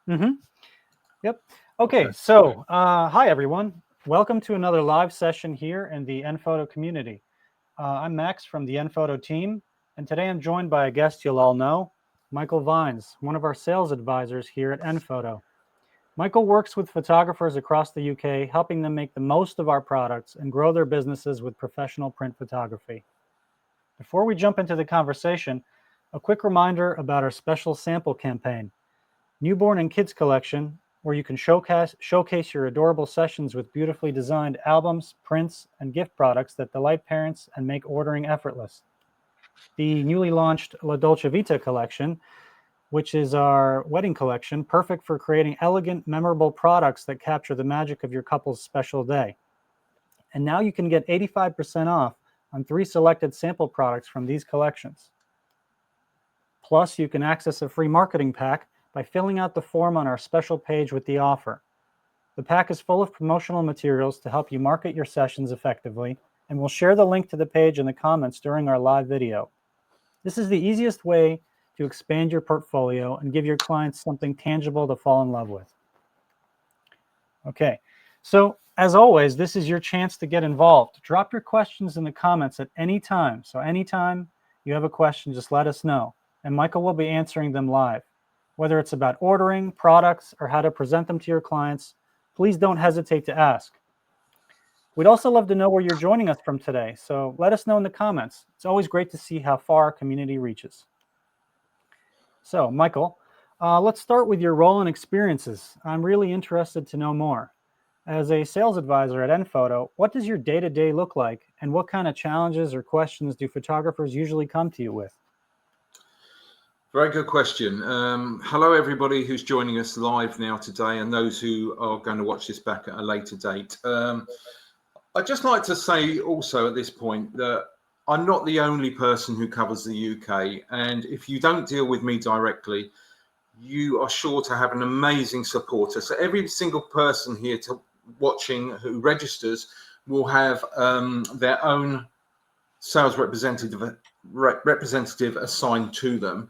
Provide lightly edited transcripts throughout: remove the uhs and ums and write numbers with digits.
Mm-hmm. Yep. Okay. So, hi everyone. Welcome to another live session here in the nPhoto community. I'm Max from the nPhoto team, and today I'm joined by a guest you'll all know, Michael Vines, one of our sales advisors here at nPhoto. Michael works with photographers across the UK, helping them make the most of our products and grow their businesses with professional print photography. Before we jump into the conversation, a quick reminder about our special sample campaign. Newborn and Kids Collection, where you can showcase your adorable sessions with beautifully designed albums, prints, and gift products that delight parents and make ordering effortless. The newly launched La Dolce Vita Collection, which is our wedding collection, perfect for creating elegant, memorable products that capture the magic of your couple's special day. And now you can get 85% off on 3 selected sample products from these collections. Plus, you can access a free marketing pack by filling out the form on our special page with the offer. The pack is full of promotional materials to help you market your sessions effectively, and we'll share the link to the page in the comments during our live video. This is the easiest way to expand your portfolio and give your clients something tangible to fall in love with. Okay, so as always, this is your chance to get involved. Drop your questions in the comments at any time. So anytime you have a question, just let us know, and Michael will be answering them live. Whether it's about ordering products or how to present them to your clients, please don't hesitate to ask. We'd also love to know where you're joining us from today, so let us know in the comments. It's always great to see how far our community reaches. So, Michael, let's start with your role and experiences. I'm really interested to know more. As a sales advisor at nPhoto, what does your day-to-day look like, and what kind of challenges or questions do photographers usually come to you with? Very good question. Hello, everybody who's joining us live now today, and those who are going to watch this back at a later date. I'd just like to say also at this point that I'm not the only person who covers the UK, and if you don't deal with me directly, you are sure to have an amazing supporter. So every single person here watching who registers will have their own sales representative assigned to them.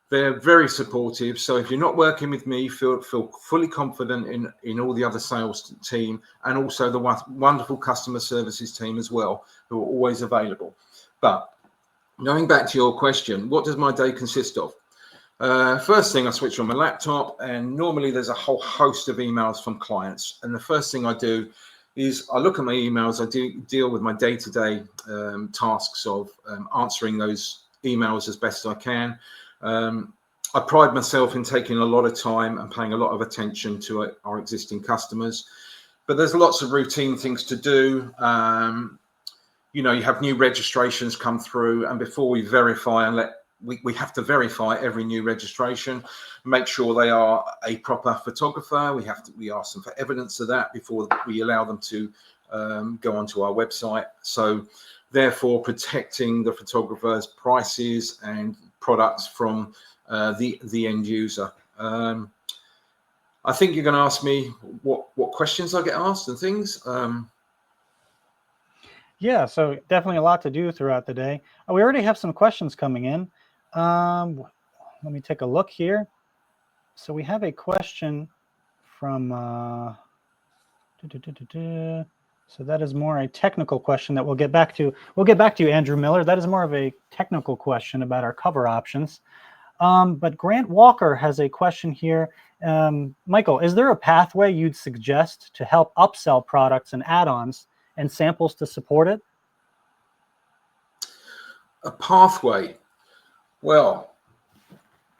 They're very supportive. So if you're not working with me, feel fully confident in all the other sales team, and also the wonderful customer services team as well, who are always available. But going back to your question, what does my day consist of? First thing, I switch on my laptop, and normally there's a whole host of emails from clients. And the first thing I do is I look at my emails. I deal with my day-to-day tasks of answering those emails as best I can. I pride myself in taking a lot of time and paying a lot of attention to our existing customers. But there's lots of routine things to do. You have new registrations come through, and before we verify and we have to verify every new registration, make sure they are a proper photographer. We ask them for evidence of that before we allow them to go onto our website. So therefore protecting the photographer's prices and products from the end user. I think you're going to ask me what questions I get asked and things. Yeah, so definitely a lot to do throughout the day. We already have some questions coming in. Let me take a look here. So we have a question from, so that is more a technical question that we'll get back to. We'll get back to you, Andrew Miller. That is more of a technical question about our cover options. But Grant Walker has a question here. Michael, is there a pathway you'd suggest to help upsell products and add-ons and samples to support it? A pathway. Well,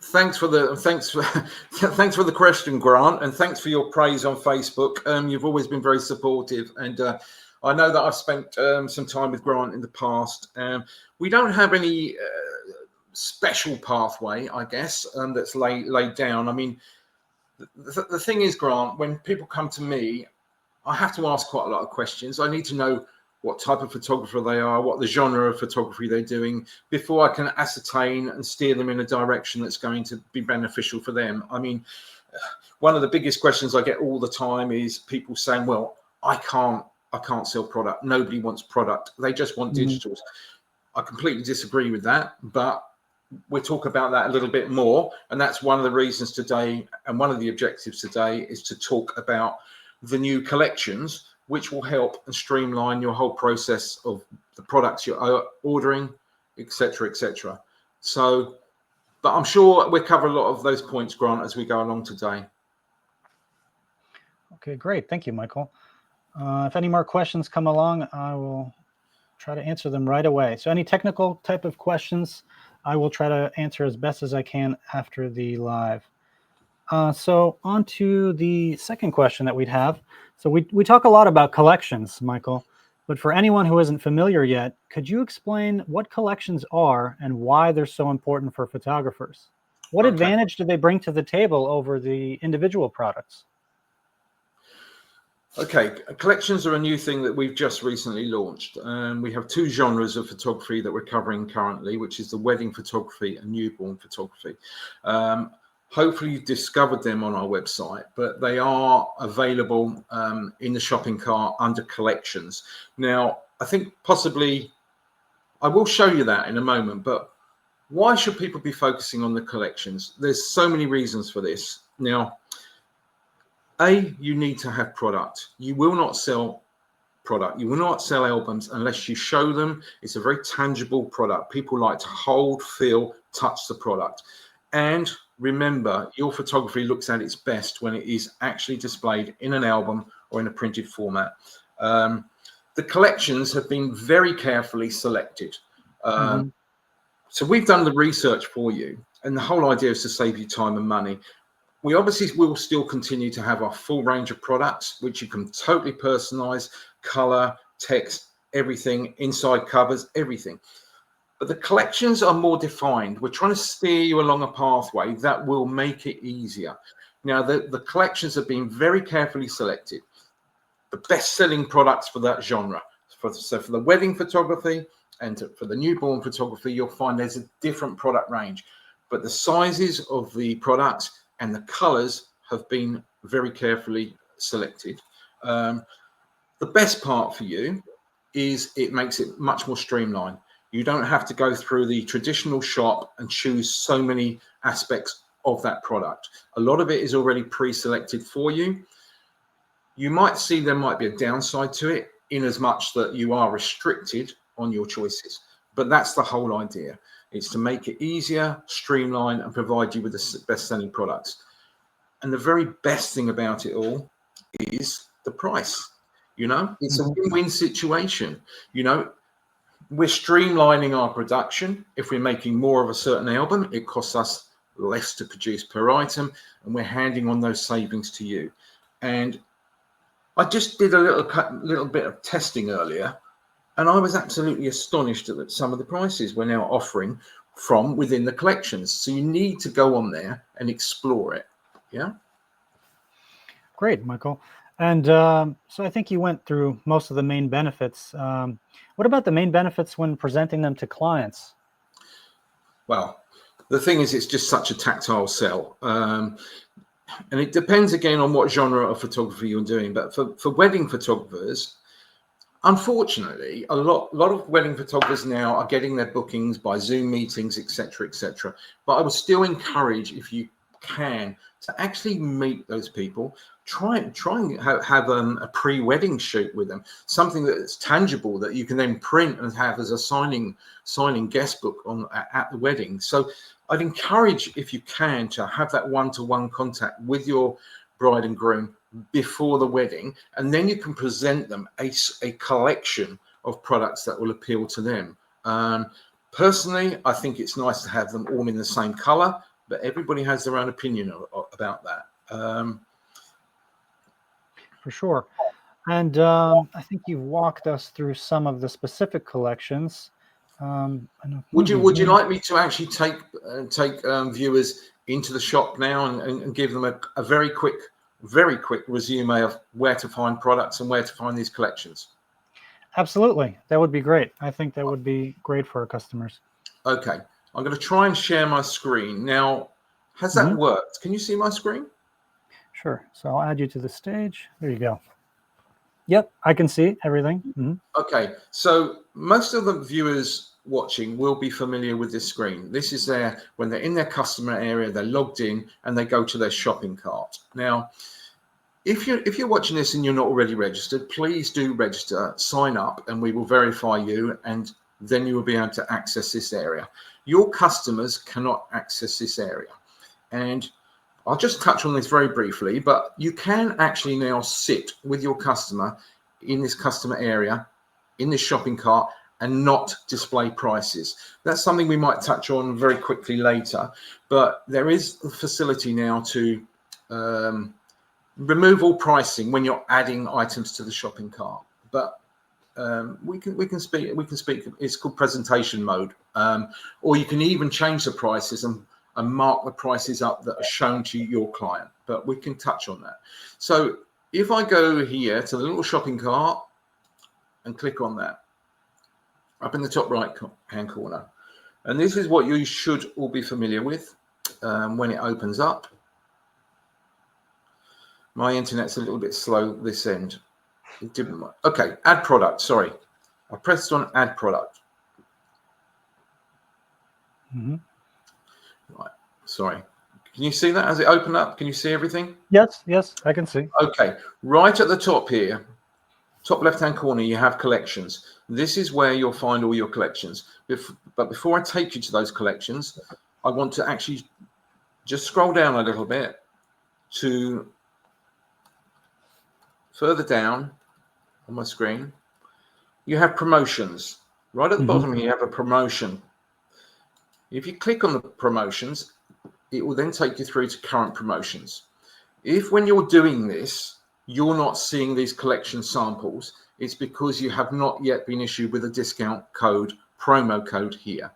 thanks for the question, Grant, and thanks for your praise on Facebook. You've always been very supportive, and I know that I've spent some time with Grant in the past. We don't have any special pathway, I guess, that's laid down. I mean, the thing is, Grant, when people come to me, I have to ask quite a lot of questions. I need to know what type of photographer they are, what the genre of photography they're doing, before I can ascertain and steer them in a direction that's going to be beneficial for them. I mean, one of the biggest questions I get all the time is people saying, well, I can't sell product. Nobody wants product. They just want digitals. I completely disagree with that, but we'll talk about that a little bit more. And that's one of the reasons today, and one of the objectives today, is to talk about the new collections, which will help and streamline your whole process of the products you're ordering, etc., etc. So, but I'm sure we'll cover a lot of those points, Grant, as we go along today. Okay, great. Thank you, Michael. If any more questions come along, I will try to answer them right away. So any technical type of questions, I will try to answer as best as I can after the live. So on to the second question that we'd have. So we talk a lot about collections, Michael, but for anyone who isn't familiar yet, could you explain what collections are and why they're so important for photographers? What advantage do they bring to the table over the individual products? Okay, collections are a new thing that we've just recently launched. We have two genres of photography that we're covering currently, which is the wedding photography and newborn photography. Hopefully you've discovered them on our website, but they are available in the shopping cart under collections. Now, I think possibly, I will show you that in a moment, but why should people be focusing on the collections? There's so many reasons for this. Now, you need to have product. You will not sell product. You will not sell albums unless you show them. It's a very tangible product. People like to hold, feel, touch the product. And remember, your photography looks at its best when it is actually displayed in an album or in a printed format. The collections have been very carefully selected. So we've done the research for you, and the whole idea is to save you time and money. We obviously will still continue to have our full range of products, which you can totally personalize, color, text, everything, inside covers, everything. But the collections are more defined. We're trying to steer you along a pathway that will make it easier. Now, the collections have been very carefully selected. The best-selling products for that genre. So for the wedding photography and for the newborn photography, you'll find there's a different product range. But the sizes of the products and the colors have been very carefully selected. The best part for you is it makes it much more streamlined. You don't have to go through the traditional shop and choose so many aspects of that product. A lot of it is already pre-selected for you. You might see there might be a downside to it in as much that you are restricted on your choices, but that's the whole idea. It's to make it easier, streamline, and provide you with the best-selling products. And the very best thing about it all is the price. You know, it's a win-win situation. You know, we're streamlining our production. If we're making more of a certain album, it costs us less to produce per item, and we're handing on those savings to you. And I just did a little bit of testing earlier, and I was absolutely astonished at some of the prices we're now offering from within the collections. So you need to go on there and explore it. Yeah. Great, Michael. And so I think you went through most of the main benefits. What about the main benefits when presenting them to clients? Well, the thing is, it's just such a tactile sell. And it depends again on what genre of photography you're doing. But for wedding photographers, unfortunately, a lot of wedding photographers now are getting their bookings by Zoom meetings, etc., etc. But I would still encourage, if you can, to actually meet those people. Try and have a pre-wedding shoot with them, something that's tangible that you can then print and have as a signing guest book at the wedding. So I'd encourage, if you can, to have that one-to-one contact with your bride and groom before the wedding, and then you can present them a collection of products that will appeal to them. Personally, I think it's nice to have them all in the same color, but everybody has their own opinion about that. For sure. And I think you've walked us through some of the specific collections. Would you like me to actually take viewers into the shop now and give them a very quick resume of where to find products and where to find these collections? Absolutely. That would be great. I think that would be great for our customers. Okay. I'm going to try and share my screen. Now, has that worked? Can you see my screen? Sure. So I'll add you to the stage. There you go. Yep, I can see everything. Okay. So most of the viewers watching will be familiar with this screen. This is their, when they're in their customer area, they're logged in and they go to their shopping cart. Now, if you're watching this and you're not already registered, please do register, sign up, and we will verify you, and then you will be able to access this area. Your customers cannot access this area. And I'll just touch on this very briefly, but you can actually now sit with your customer in this customer area, in this shopping cart, and not display prices. That's something we might touch on very quickly later, but there is a facility now to remove all pricing when you're adding items to the shopping cart. But we can speak. It's called presentation mode, or you can even change the prices and mark the prices up that are shown to your client. But we can touch on that. So if I go here to the little shopping cart and click on that, up in the top right hand corner, and this is what you should all be familiar with when it opens up. My internet's a little bit slow this end. It didn't. Okay, add product. Sorry, I pressed on add product. Mm-hmm. Right. Sorry. Can you see that as it opened up? Can you see everything? Yes, I can see. Okay. Right at the top here, top left-hand corner, you have collections. This is where you'll find all your collections. But before I take you to those collections, I want to actually just scroll down a little bit to further down on my screen. You have promotions. Right at the bottom here, you have a promotion. If you click on the promotions, it will then take you through to current promotions. If when you're doing this, you're not seeing these collection samples, it's because you have not yet been issued with a discount code, promo code here.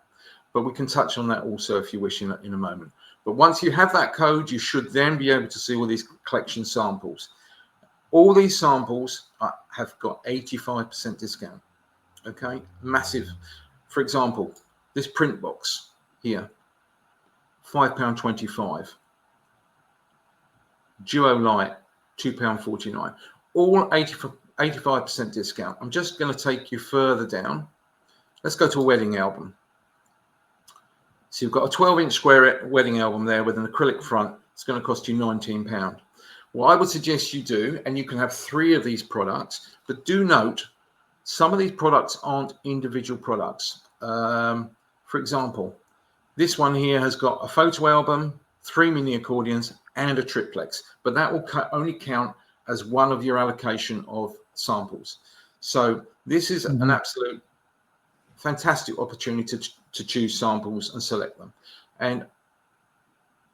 But we can touch on that also if you wish in a moment. But once you have that code, you should then be able to see all these collection samples. All these samples have got 85% discount. Okay, massive. For example, this print box here, £5.25. Duo Light, £2.49. All 85% discount. I'm just going to take you further down. Let's go to a wedding album. So you've got a 12-inch square wedding album there with an acrylic front. It's going to cost you £19. What I would suggest you do, and you can have 3 of these products, but do note, some of these products aren't individual products. For example, this one here has got a photo album, 3 mini accordions, and a triplex, but that will only count as one of your allocation of samples. So this is an absolute fantastic opportunity to choose samples and select them. And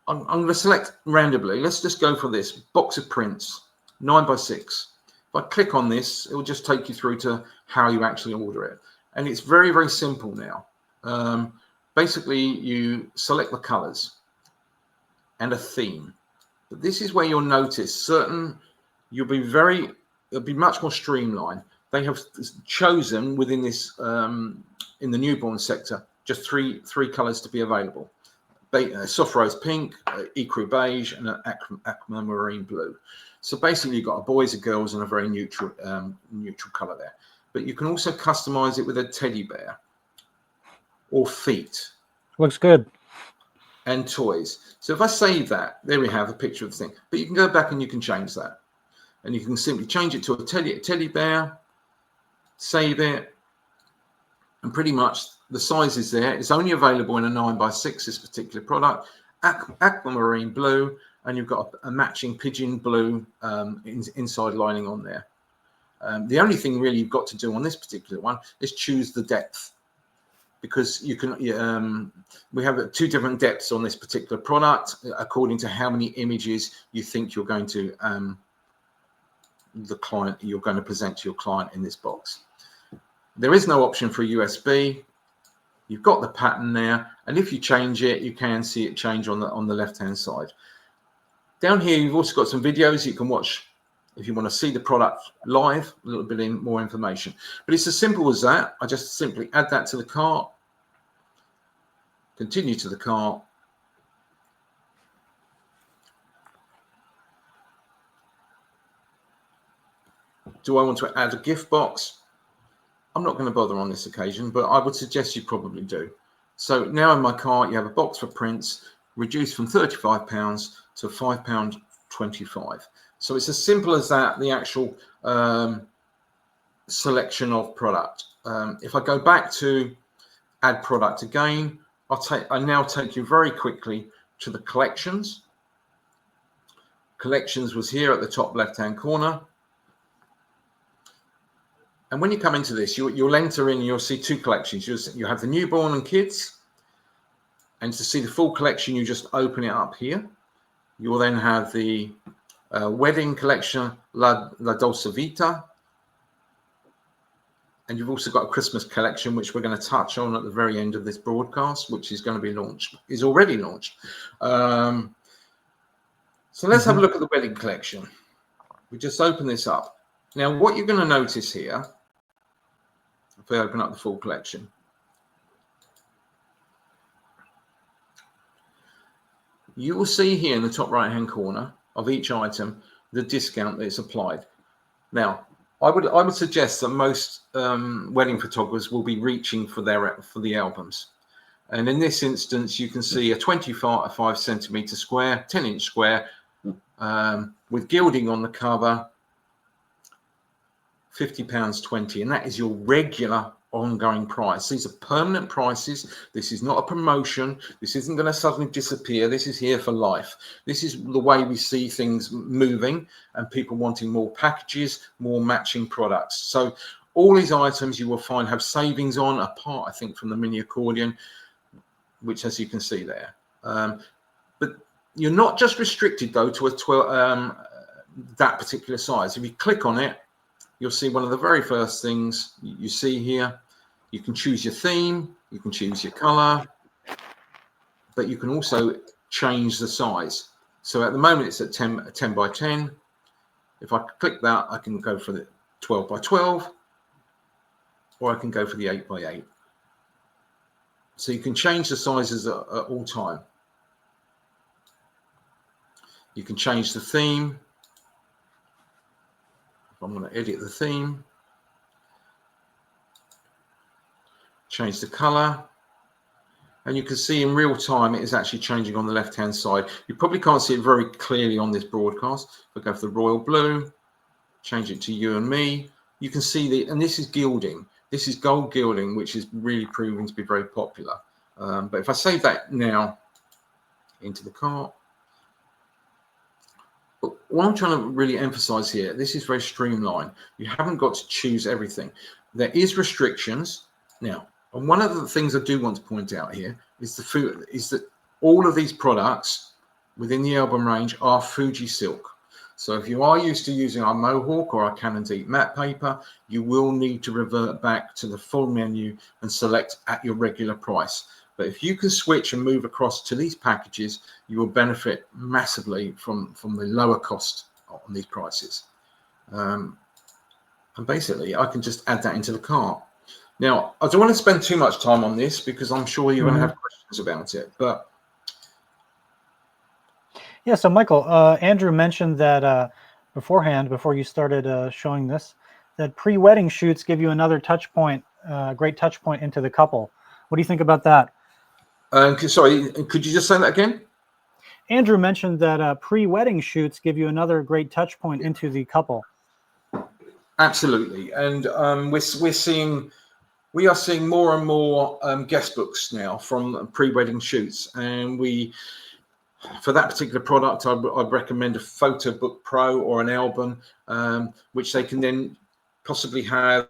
I'm going to select randomly. Let's just go for this box of prints, 9x6. If I click on this, it will just take you through to how you actually order it. And it's very, very simple now. Basically, you select the colors and a theme. But this is where you'll notice it'll be much more streamlined. They have chosen within this, in the newborn sector, just three colors to be available. Soft rose pink, ecru beige, and an aquamarine blue. So basically, you've got a boys and girls and a very neutral color there. But you can also customize it with a teddy bear or feet. Looks good. And toys. So if I save that, there we have a picture of the thing. But you can go back and you can change that. And you can simply change it to a teddy bear, save it, and pretty much the size is there. It's only available in a 9x6, this particular product, aquamarine blue, and you've got a matching pigeon blue inside lining on there. The only thing really you've got to do on this particular one is choose the depth, because you can. We have 2 different depths on this particular product according to how many images you think you're going to present to your client in this box. There is no option for USB. You've got the pattern there, and if you change it, you can see it change on the left-hand side. Down here, you've also got some videos you can watch if you want to see the product live, a little bit more information. But it's as simple as that. I just simply add that to the cart, continue to the cart, do I want to add a gift box? I'm not going to bother on this occasion, but I would suggest you probably do. So now in my cart, you have a box for prints reduced from £35 to £5.25. So it's as simple as that, the actual selection of product. If I go back to add product again, I now take you very quickly to the collections. Collections was here at the top left-hand corner. And when you come into this, you'll enter in, you'll see two collections. You have the newborn and kids. And to see the full collection, you just open it up here. You'll then have the wedding collection, La Dolce Vita. And you've also got a Christmas collection, which we're going to touch on at the very end of this broadcast, which is going to be launched, is already launched. So let's have a look at the wedding collection. We just open this up. Now, what you're going to notice here, if we open up the full collection, you will see here in the top right-hand corner of each item the discount that is applied. Now, I would suggest that most wedding photographers will be reaching for the albums, and in this instance, you can see a 25 centimeter square, 10-inch square, with gilding on the cover, £50.20, and that is your regular ongoing price. These are permanent prices. This is not a promotion. This isn't going to suddenly disappear. This is here for life. This is the way we see things moving, and people wanting more packages, more matching products. So all these items you will find have savings on, apart, I think, from the mini accordion, which, as you can see there. But you're not just restricted, though, to that particular size. If you click on it, you'll see one of the very first things you see here. You can choose your theme, you can choose your color, but you can also change the size. So at the moment it's at 10 by 10. If I click that, I can go for the 12 by 12, or I can go for the 8 by 8. So you can change the sizes at all time. You can change the theme. I'm going to edit the theme, change the color, and you can see in real time it is actually changing on the left hand side. You probably can't see it very clearly on this broadcast. If I go for the royal blue, change it to you and me, you can see and this is gilding. This is gold gilding, which is really proving to be very popular. But if I save that now into the cart, but what I'm trying to really emphasize here, this is very streamlined. You haven't got to choose everything. There is restrictions. Now, and one of the things I do want to point out here is that all of these products within the album range are Fuji silk. So if you are used to using our Mohawk or our Canon Deep matte paper, you will need to revert back to the full menu and select at your regular price. But if you can switch and move across to these packages, you will benefit massively from the lower cost on these prices. And basically, I can just add that into the cart. Now, I don't want to spend too much time on this because I'm sure you're going to have questions about it. But yeah, so Michael, Andrew mentioned that beforehand, before you started showing this, that pre-wedding shoots give you another touch point, great touch point into the couple. What do you think about that? Sorry, could you just say that again? Andrew mentioned that pre-wedding shoots give you another great touch point into the couple. Absolutely, and we are seeing more and more guest books now from pre-wedding shoots, and for that particular product, I'd recommend a Photo Book Pro or an album, which they can then possibly have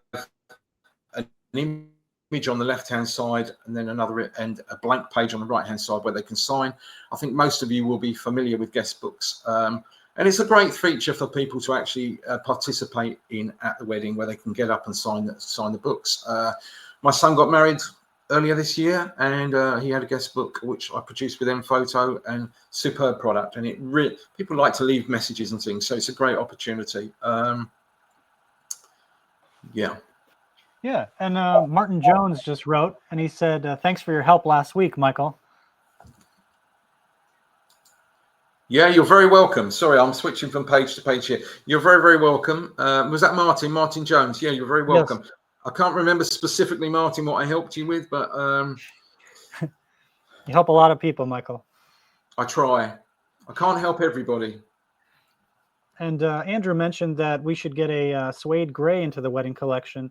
an image on the left-hand side and then a blank page on the right-hand side where they can sign. I think most of you will be familiar with guest books, and it's a great feature for people to actually participate in at the wedding, where they can get up and sign the books. My son got married earlier this year, and he had a guest book which I produced with nPhoto, and superb product. And people like to leave messages and things, so it's a great opportunity. Yeah, and Martin Jones just wrote, and he said, thanks for your help last week, Michael. Yeah, you're very welcome. Sorry, I'm switching from page to page here. You're very, very welcome. Was that Martin Jones? Yeah, you're very welcome. Yes. I can't remember specifically, Martin, what I helped you with, but You help a lot of people, Michael. I try. I can't help everybody. And Andrew mentioned that we should get a suede gray into the wedding collection.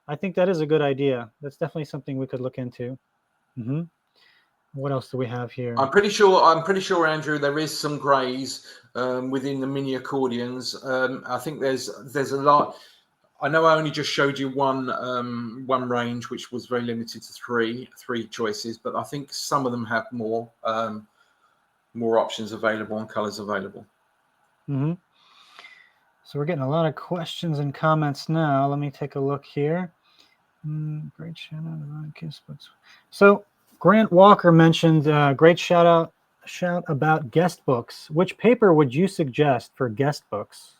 I think that is a good idea. That's definitely something we could look into. Mm-hmm. What else do we have here? I'm pretty sure, Andrew, there is some greys within the mini accordions. I think there's a lot. I know I only just showed you one range, which was very limited to three choices, but I think some of them have more options available and colors available. Mm-hmm. So we're getting a lot of questions and comments now. Let me take a look here. Great shout out. So Grant Walker mentioned great shout about guest books. Which paper would you suggest for guest books?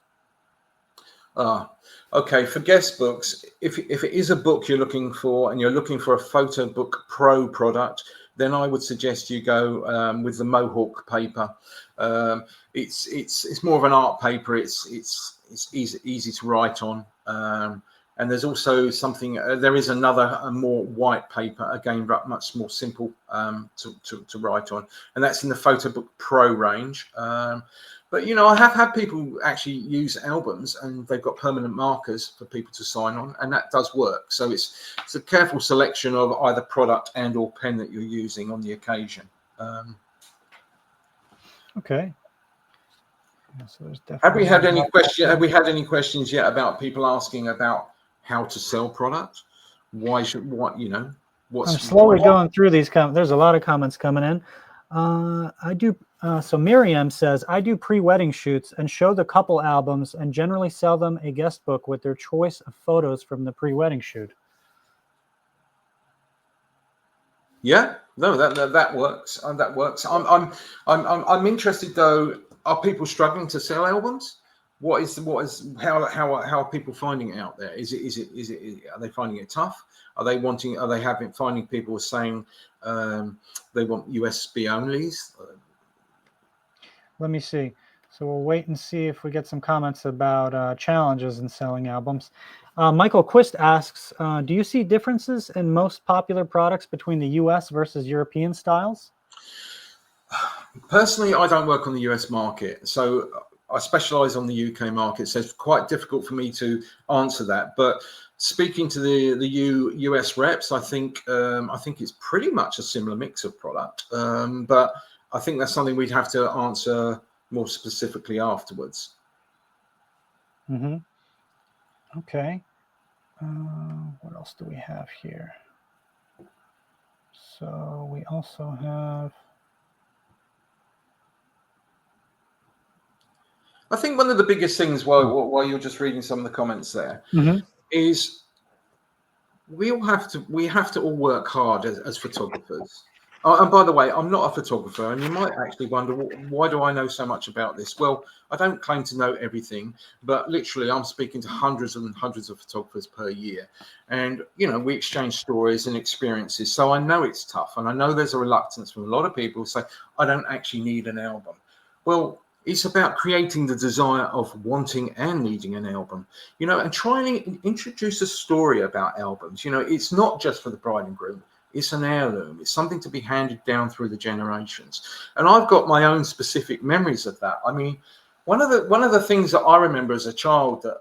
Okay, for guest books, if it is a book you're looking for and you're looking for a Photo Book Pro product, then I would suggest you go with the Mohawk paper. It's more of an art paper. It's easy to write on. And there's also something. There is a more white paper, again much more simple to write on, and that's in the Photo Book Pro range. But I have had people actually use albums, and they've got permanent markers for people to sign on, and that does work. So it's a careful selection of either product and/or pen that you're using on the occasion. Okay. Yeah, so there's definitely. Have we had any question? Have we had any questions yet about people asking about how to sell product? What's I'm slowly going through these comments. There's a lot of comments coming in. I do. So Miriam says, I do pre-wedding shoots and show the couple albums and generally sell them a guest book with their choice of photos from the pre-wedding shoot. Yeah, no, that works. That works. I'm interested though. Are people struggling to sell albums? How are people finding it out there? Are they finding it tough? Finding people saying they want USB onlys? Let me see. So we'll wait and see if we get some comments about challenges in selling albums. Michael Quist asks, do you see differences in most popular products between the US versus European styles? Personally, I don't work on the US market, so I specialize on the UK market, so it's quite difficult for me to answer that. But speaking to the US reps, I think it's pretty much a similar mix of product. But I think that's something we'd have to answer more specifically afterwards. Mm-hmm. Okay. What else do we have here? So we also have. I think one of the biggest things while you're just reading some of the comments there is we have to all work hard as photographers. And by the way, I'm not a photographer, and you might actually wonder, why do I know so much about this? Well, I don't claim to know everything, but literally I'm speaking to hundreds and hundreds of photographers per year. And, we exchange stories and experiences. So I know it's tough, and I know there's a reluctance from a lot of people who say, I don't actually need an album. Well, it's about creating the desire of wanting and needing an album, and trying to introduce a story about albums. It's not just for the bride and groom. It's an heirloom. It's something to be handed down through the generations. And I've got my own specific memories of that. I mean, one of the things that I remember as a child that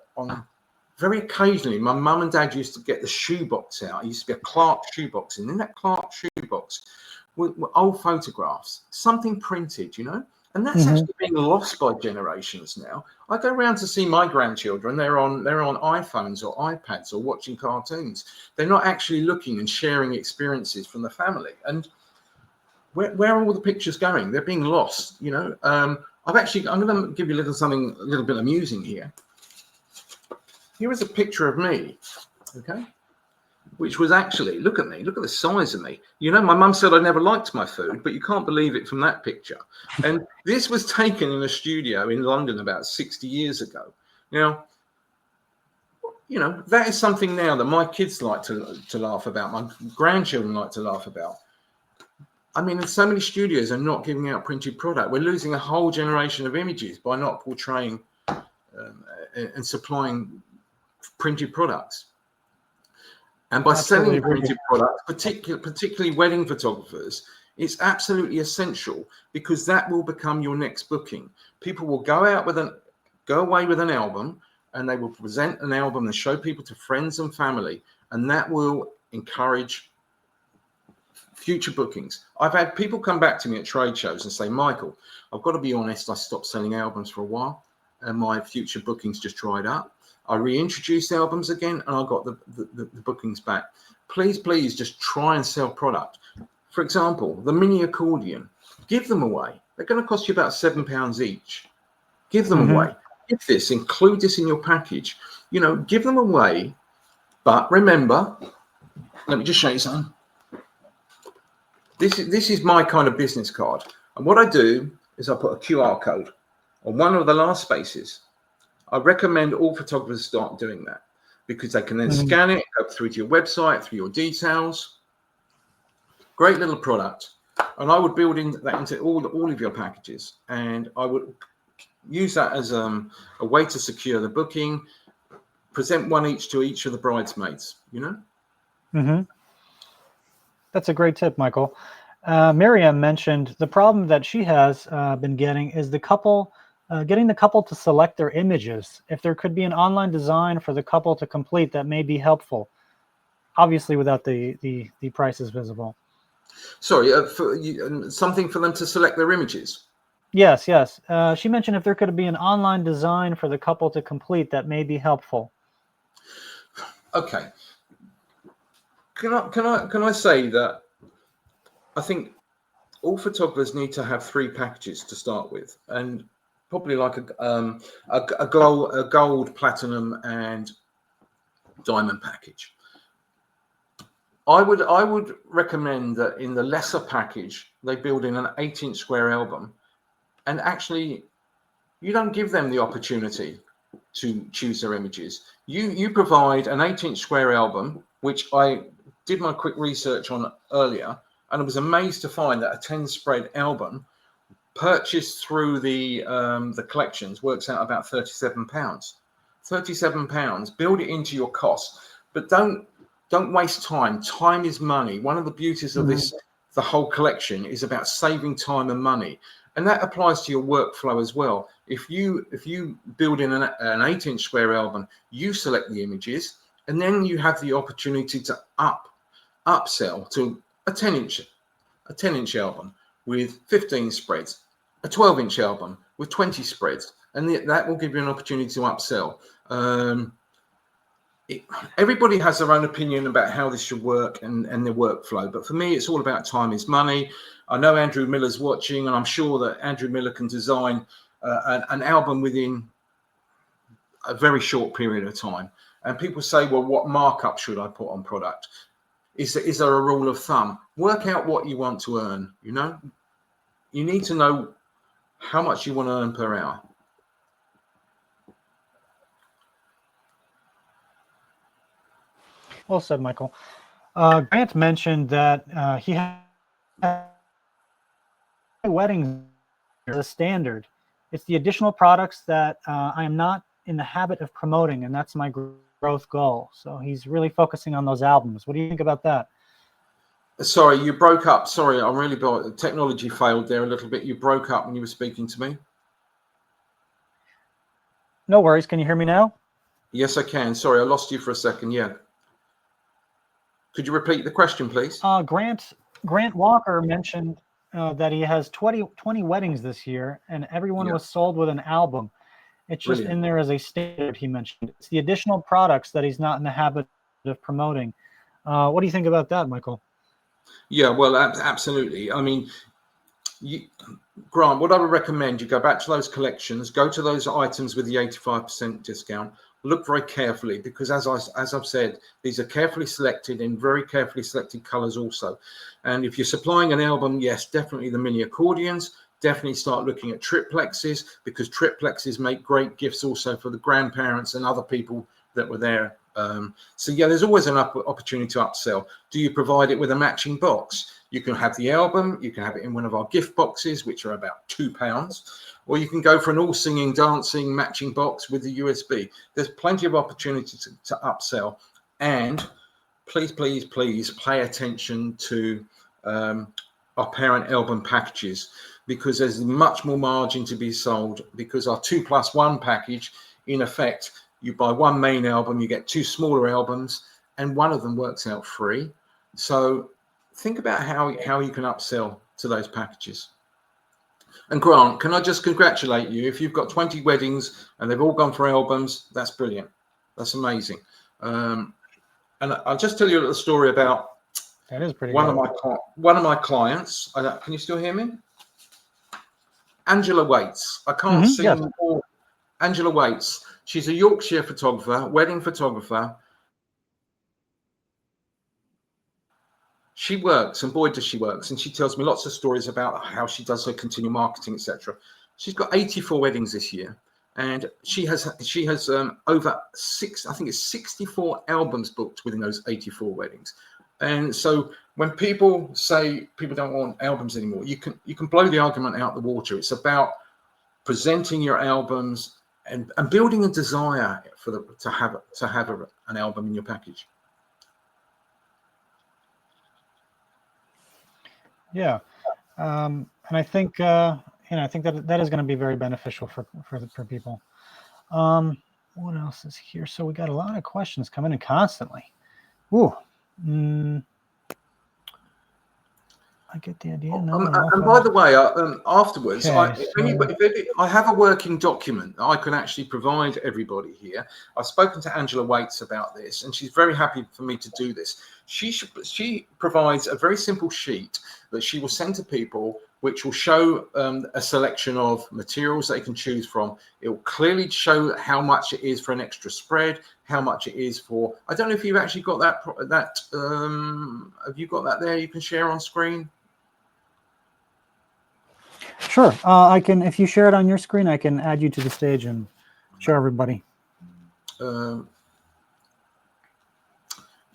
very occasionally my mum and dad used to get the shoebox out. It used to be a Clark shoebox. And in that Clark shoebox were old photographs, something printed, And that's actually being lost by generations now. I go around to see my grandchildren. They're on iPhones or iPads or watching cartoons. They're not actually looking and sharing experiences from the family. And where are all the pictures going? They're being lost. I'm going to give you a little bit amusing here. Here is a picture of me. Okay. Which was actually, look at me, look at the size of me. My mum said I never liked my food, but you can't believe it from that picture. And this was taken in a studio in London about 60 years ago. Now, that is something now that my kids like to laugh about, my grandchildren like to laugh about. I mean, so many studios are not giving out printed product. We're losing a whole generation of images by not portraying and supplying printed products. And by Absolutely selling agree. printed products, particularly wedding photographers, it's absolutely essential, because that will become your next booking. People will go away with an album, and they will present an album and show people to friends and family, and that will encourage future bookings. I've had people come back to me at trade shows and say, Michael, I've got to be honest, I stopped selling albums for a while and my future bookings just dried up. I reintroduced albums again and I got the bookings back. Please just try and sell product. For example, the mini accordion, give them away. They're going to cost you about £7 each. Give them away. Include this in your package. Give them away. But remember, let me just show you something. This is my kind of business card. And what I do is I put a QR code on one of the last spaces. I recommend all photographers start doing that, because they can then scan it, go through to your website, through your details. Great little product. And I would build that into all of your packages. And I would use that as a way to secure the booking, present one each to each of the bridesmaids, That's a great tip, Michael. Miriam mentioned the problem that she has been getting is getting the couple to select their images. If there could be an online design for the couple to complete, that may be helpful. Obviously, without the prices visible. Sorry, something for them to select their images. Yes. She mentioned if there could be an online design for the couple to complete, that may be helpful. Okay. Can I say that I think all photographers need to have 3 packages to start with, and probably like a gold, platinum, and diamond package. I would recommend that in the lesser package they build in an 8-inch square album, and actually you don't give them the opportunity to choose their images. You provide an 8-inch square album, which I did my quick research on earlier, and I was amazed to find that a 10 spread album purchased through the collections works out about £37. £37. Build it into your cost, but don't waste time. Time is money. One of the beauties of the whole collection is about saving time and money, and that applies to your workflow as well. If you build in an 8-inch square album, you select the images, and then you have the opportunity to upsell to a 10-inch album with 15 spreads, a 12-inch album with 20 spreads, and that will give you an opportunity to upsell. Everybody has their own opinion about how this should work and their workflow, but for me, it's all about time is money. I know Andrew Miller's watching, and I'm sure that Andrew Miller can design an album within a very short period of time. And people say, well, what markup should I put on product? Is there a rule of thumb? Work out what you want to earn. You need to know how much you want to earn per hour. Well said, Michael. Grant mentioned that he had weddings as a standard. It's the additional products that I am not in the habit of promoting, and that's my growth goal. So he's really focusing on those albums. What do you think about that? Sorry, you broke up. Sorry, I'm really bad. Technology failed there a little bit. You broke up when you were speaking to me. No worries. Can you hear me now? Yes, I can. Sorry, I lost you for a second. Yeah. Could you repeat the question, please? Grant Walker mentioned that he has 20 weddings this year, and everyone was sold with an album. It's just in there as a standard, he mentioned. It's the additional products that he's not in the habit of promoting. What do you think about that, Michael? Yeah, well, absolutely. I mean, Grant, what I would recommend, you go back to those collections, go to those items with the 85% discount, look very carefully, because as I've said, these are carefully selected in very carefully selected colors also. And if you're supplying an album, yes, definitely the mini accordions. Definitely start looking at triplexes, because triplexes make great gifts also for the grandparents and other people that were there. So yeah, there's always an opportunity to upsell. Do you provide it with a matching box? You can have the album, you can have it in one of our gift boxes, which are about £2, or you can go for an all singing, dancing matching box with the USB. There's plenty of opportunity to upsell. And please pay attention to our parent album packages, because there's much more margin to be sold, because our 2+1 package, in effect, you buy one main album, you get two smaller albums, and one of them works out free. So think about how you can upsell to those packages. And Grant, can I just congratulate you? If you've got 20 weddings and they've all gone for albums, that's brilliant. That's amazing. And I'll just tell you a little story about that is pretty one good. of my clients. Can you still hear me? Angela Waits. I can't see yes. more. Angela Waits. She's a Yorkshire photographer, wedding photographer. She works, and boy does she works, and she tells me lots of stories about how she does her continual marketing, etc. She's got 84 weddings this year, and she has over 64 albums booked within those 84 weddings. And so when people say people don't want albums anymore, you can blow the argument out the water. It's about presenting your albums and building a desire to have an album in your package. Yeah, and I think I think that is going to be very beneficial for people. What else is here? So we got a lot of questions coming in constantly. Ooh. I get the idea. No, and by the way, afterwards, okay, I have a working document that I can actually provide everybody here. I've spoken to Angela Waits about this, and she's very happy for me to do this. She provides a very simple sheet that she will send to people, which will show a selection of materials they can choose from. It will clearly show how much it is for an extra spread, how much it is for. I don't know if you've actually got that. Have you got that there? You can share on screen. Sure. I can. If you share it on your screen, I can add you to the stage and show everybody. Yes.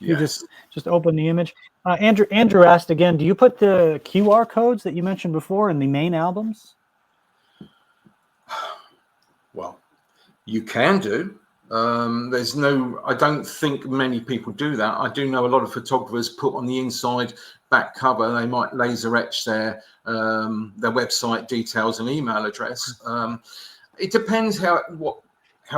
You just open the image. Andrew asked again, do you put the QR codes that you mentioned before in the main albums? Well, you can do. I don't think many people do that. I do know a lot of photographers put on the inside back cover, they might laser etch their website details and email address. It depends how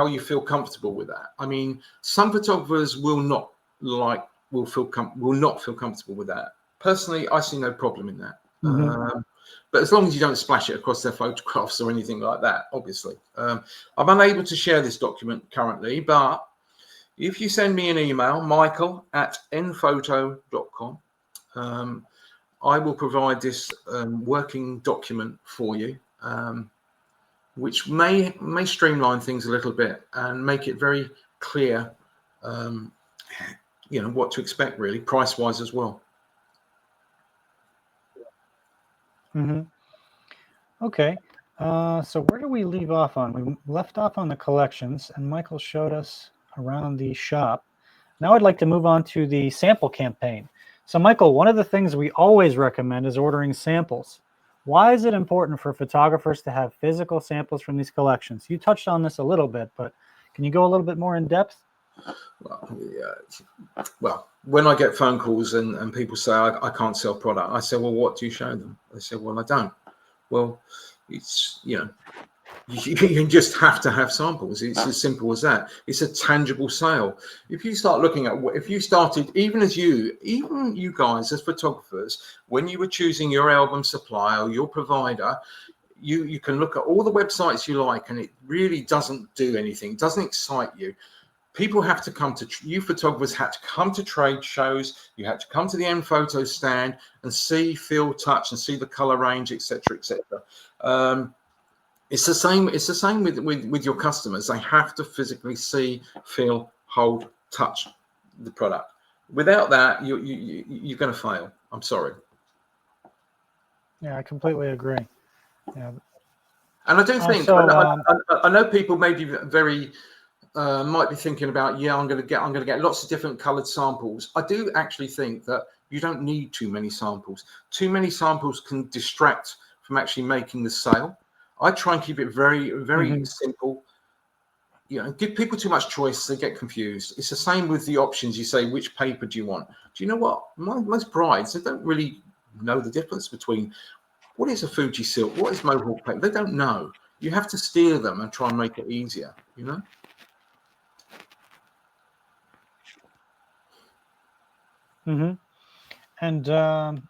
you feel comfortable with that. I mean, some photographers will not feel comfortable with that. Personally, I see no problem in that. But as long as you don't splash it across their photographs or anything like that, obviously. I'm unable to share this document currently, but if you send me an email, michael@nphoto.com, I will provide this working document for you, which may streamline things a little bit and make it very clear, what to expect, really, price-wise as well. Okay, so where do we leave off on? We left off on the collections, and Michael showed us around the shop. Now I'd like to move on to the sample campaign. So Michael, one of the things we always recommend is ordering samples. Why is it important for photographers to have physical samples from these collections? You touched on this a little bit, but can you go a little bit more in depth? Well, when I get phone calls and people say I can't sell product, I say, well, what do you show them? They say, well, I don't. Well, it's, you just have to have samples. It's as simple as that. It's a tangible sale. If you start looking at even you guys as photographers, when you were choosing your album supplier or your provider, you can look at all the websites you like, and it really doesn't do anything. It doesn't excite you. People have to come to you. Photographers had to come to trade shows. You had to come to the nPhoto stand and see, feel, touch, and see the color range, etc., etc. It's the same. It's the same with your customers. They have to physically see, feel, hold, touch the product. Without that, you're going to fail. I'm sorry. Yeah, I completely agree. Yeah. And I do think I know people may be might be thinking about, I'm going to get lots of different colored samples. I do actually think that you don't need too many samples. Too many samples can distract from actually making the sale. I try and keep it very, very simple. give people too much choice, they get confused. It's the same with the options. You say, which paper do you want? Do you know what? Most brides, they don't really know the difference between what is a Fuji silk, what is Mohawk paper. They don't know. You have to steer them and try and make it easier, Mm-hmm. And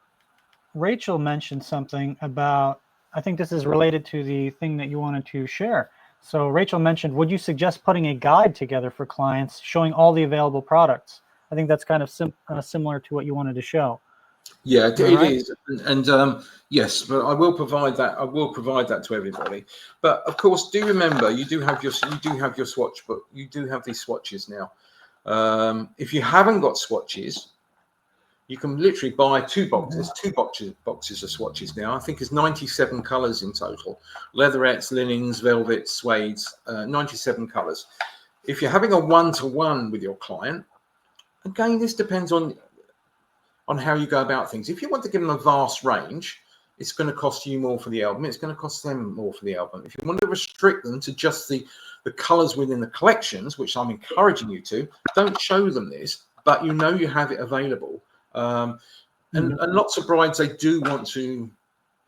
Rachel mentioned something about, I think this is related to the thing that you wanted to share. So Rachel mentioned, would you suggest putting a guide together for clients showing all the available products? I think that's kind of similar to what you wanted to show. Yeah, it is. And yes, but I will provide that. I will provide that to everybody. But of course, do remember you do have your swatch, but you do have these swatches now. If you haven't got swatches, you can literally buy 2 boxes. There's 2 boxes of swatches now. I think there's 97 colors in total: leatherettes, linens, velvets, suedes. 97 colors. If you're having a one-to-one with your client, again, this depends on how you go about things. If you want to give them a vast range, it's going to cost you more for the album. It's going to cost them more for the album. If you want to restrict them to just the colors within the collections, which I'm encouraging you to, don't show them this, but you have it available. And lots of brides, they do want to,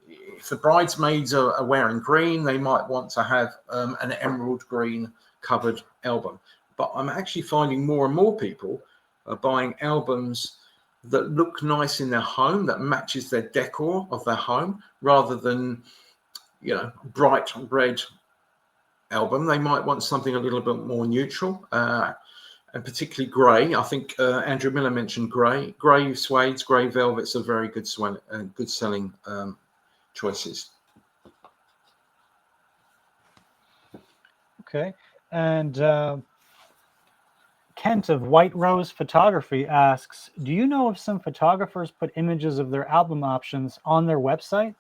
if the bridesmaids are wearing green, they might want to have an emerald green covered album. But I'm actually finding more and more people are buying albums that look nice in their home, that matches their decor of their home, rather than, bright red album. They might want something a little bit more neutral, and particularly grey. I think Andrew Miller mentioned grey. Grey suedes, grey velvets are very good selling choices. Okay. And Kent of White Rose Photography asks, do you know if some photographers put images of their album options on their website?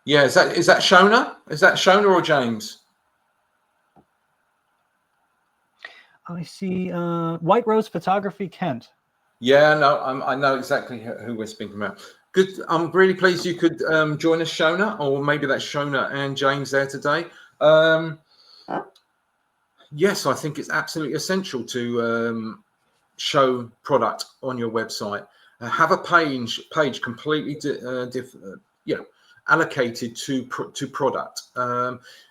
Yeah, is that Shona? Is that Shona or James? I see White Rose Photography, Kent. Yeah, no, I know exactly who we're speaking about. Good. I'm really pleased you could join us, Shona, or maybe that's Shona and James there today. Yes, I think it's absolutely essential to show product on your website. Have a page completely allocated to product.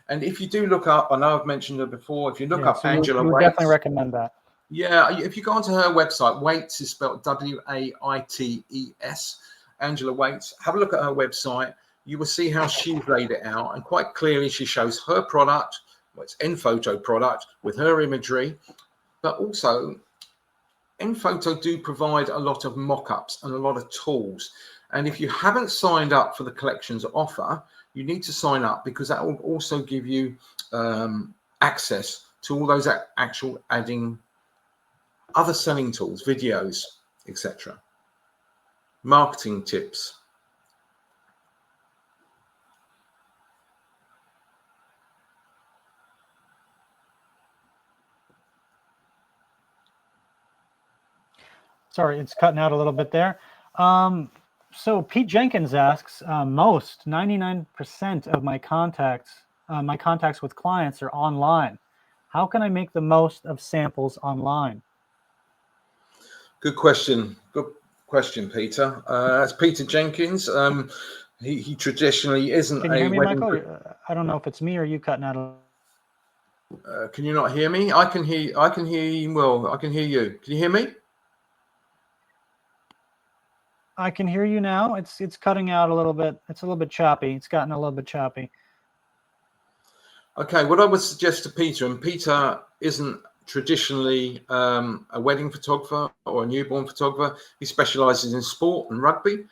And if you do look up, I know I've mentioned it before, if you look up Angela Waits, definitely recommend that. Yeah, if you go onto her website, Waits is spelled Waits. Angela Waits. Have a look at her website. You will see how she's laid it out, and quite clearly she shows her product. Well, it's nPhoto product with her imagery, but also nPhoto do provide a lot of mock-ups and a lot of tools. And if you haven't signed up for the collections offer, you need to sign up, because that will also give you access to all those actual adding other selling tools, videos, etc. Marketing tips. Sorry, it's cutting out a little bit there. So Pete Jenkins asks, most 99% of my contacts with clients are online. How can I make the most of samples online? Good question. Good question, Peter. That's Peter Jenkins. He traditionally isn't Can you hear me, wedding. Michael? I don't know if it's me or you cutting out. Can you not hear me? I can hear you. Well, I can hear you. Can you hear me? I can hear you now. It's cutting out a little bit. It's a little bit choppy. It's gotten a little bit choppy. Okay, what I would suggest to Peter, and Peter isn't traditionally a wedding photographer or a newborn photographer. He specializes in sport and rugby.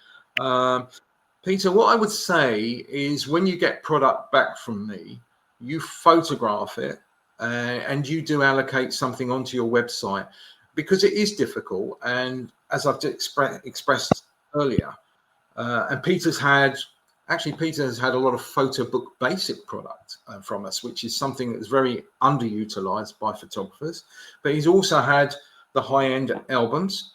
Peter, what I would say is, when you get product back from me, you photograph it and you do allocate something onto your website, because it is difficult. And as I've expressed earlier, and Peter has had a lot of photo book basic product from us, which is something that's very underutilized by photographers. But he's also had the high-end albums,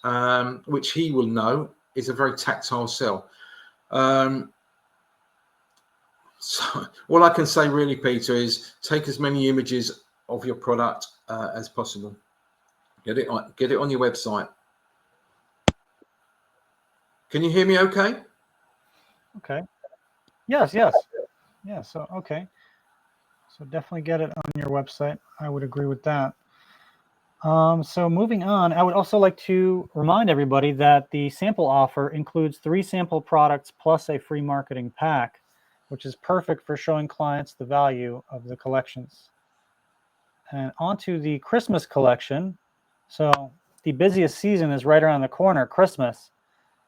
which he will know is a very tactile sell. So what I can say really, Peter, is take as many images of your product as possible. Get it on your website. Can you hear me okay? Okay. Yes. Yeah. So, okay. So definitely get it on your website. I would agree with that. So moving on, I would also like to remind everybody that the sample offer includes 3 sample products plus a free marketing pack, which is perfect for showing clients the value of the collections. And onto the Christmas collection. So the busiest season is right around the corner, Christmas.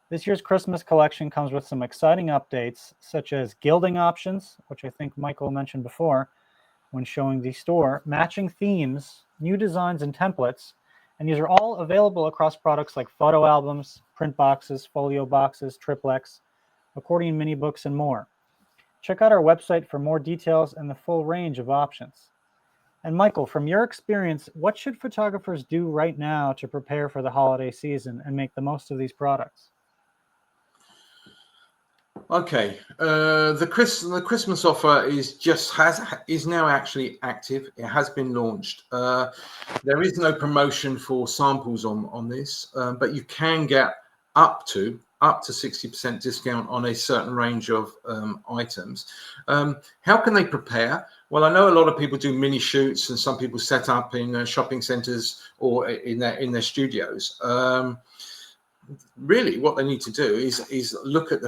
This year's Christmas collection comes with some exciting updates, such as gilding options, which I think Michael mentioned before when showing the store, matching themes, new designs and templates, and these are all available across products like photo albums, print boxes, folio boxes, triplex, accordion mini books, and more. Check out our website for more details and the full range of options. And Michael, from your experience, what should photographers do right now to prepare for the holiday season and make the most of these products? Okay, the Christmas offer is now actually active. It has been launched. There is no promotion for samples on this, but you can get up to 60% discount on a certain range of items. How can they prepare? Well, I know a lot of people do mini shoots, and some people set up in shopping centers or in their studios. Really what they need to do is look at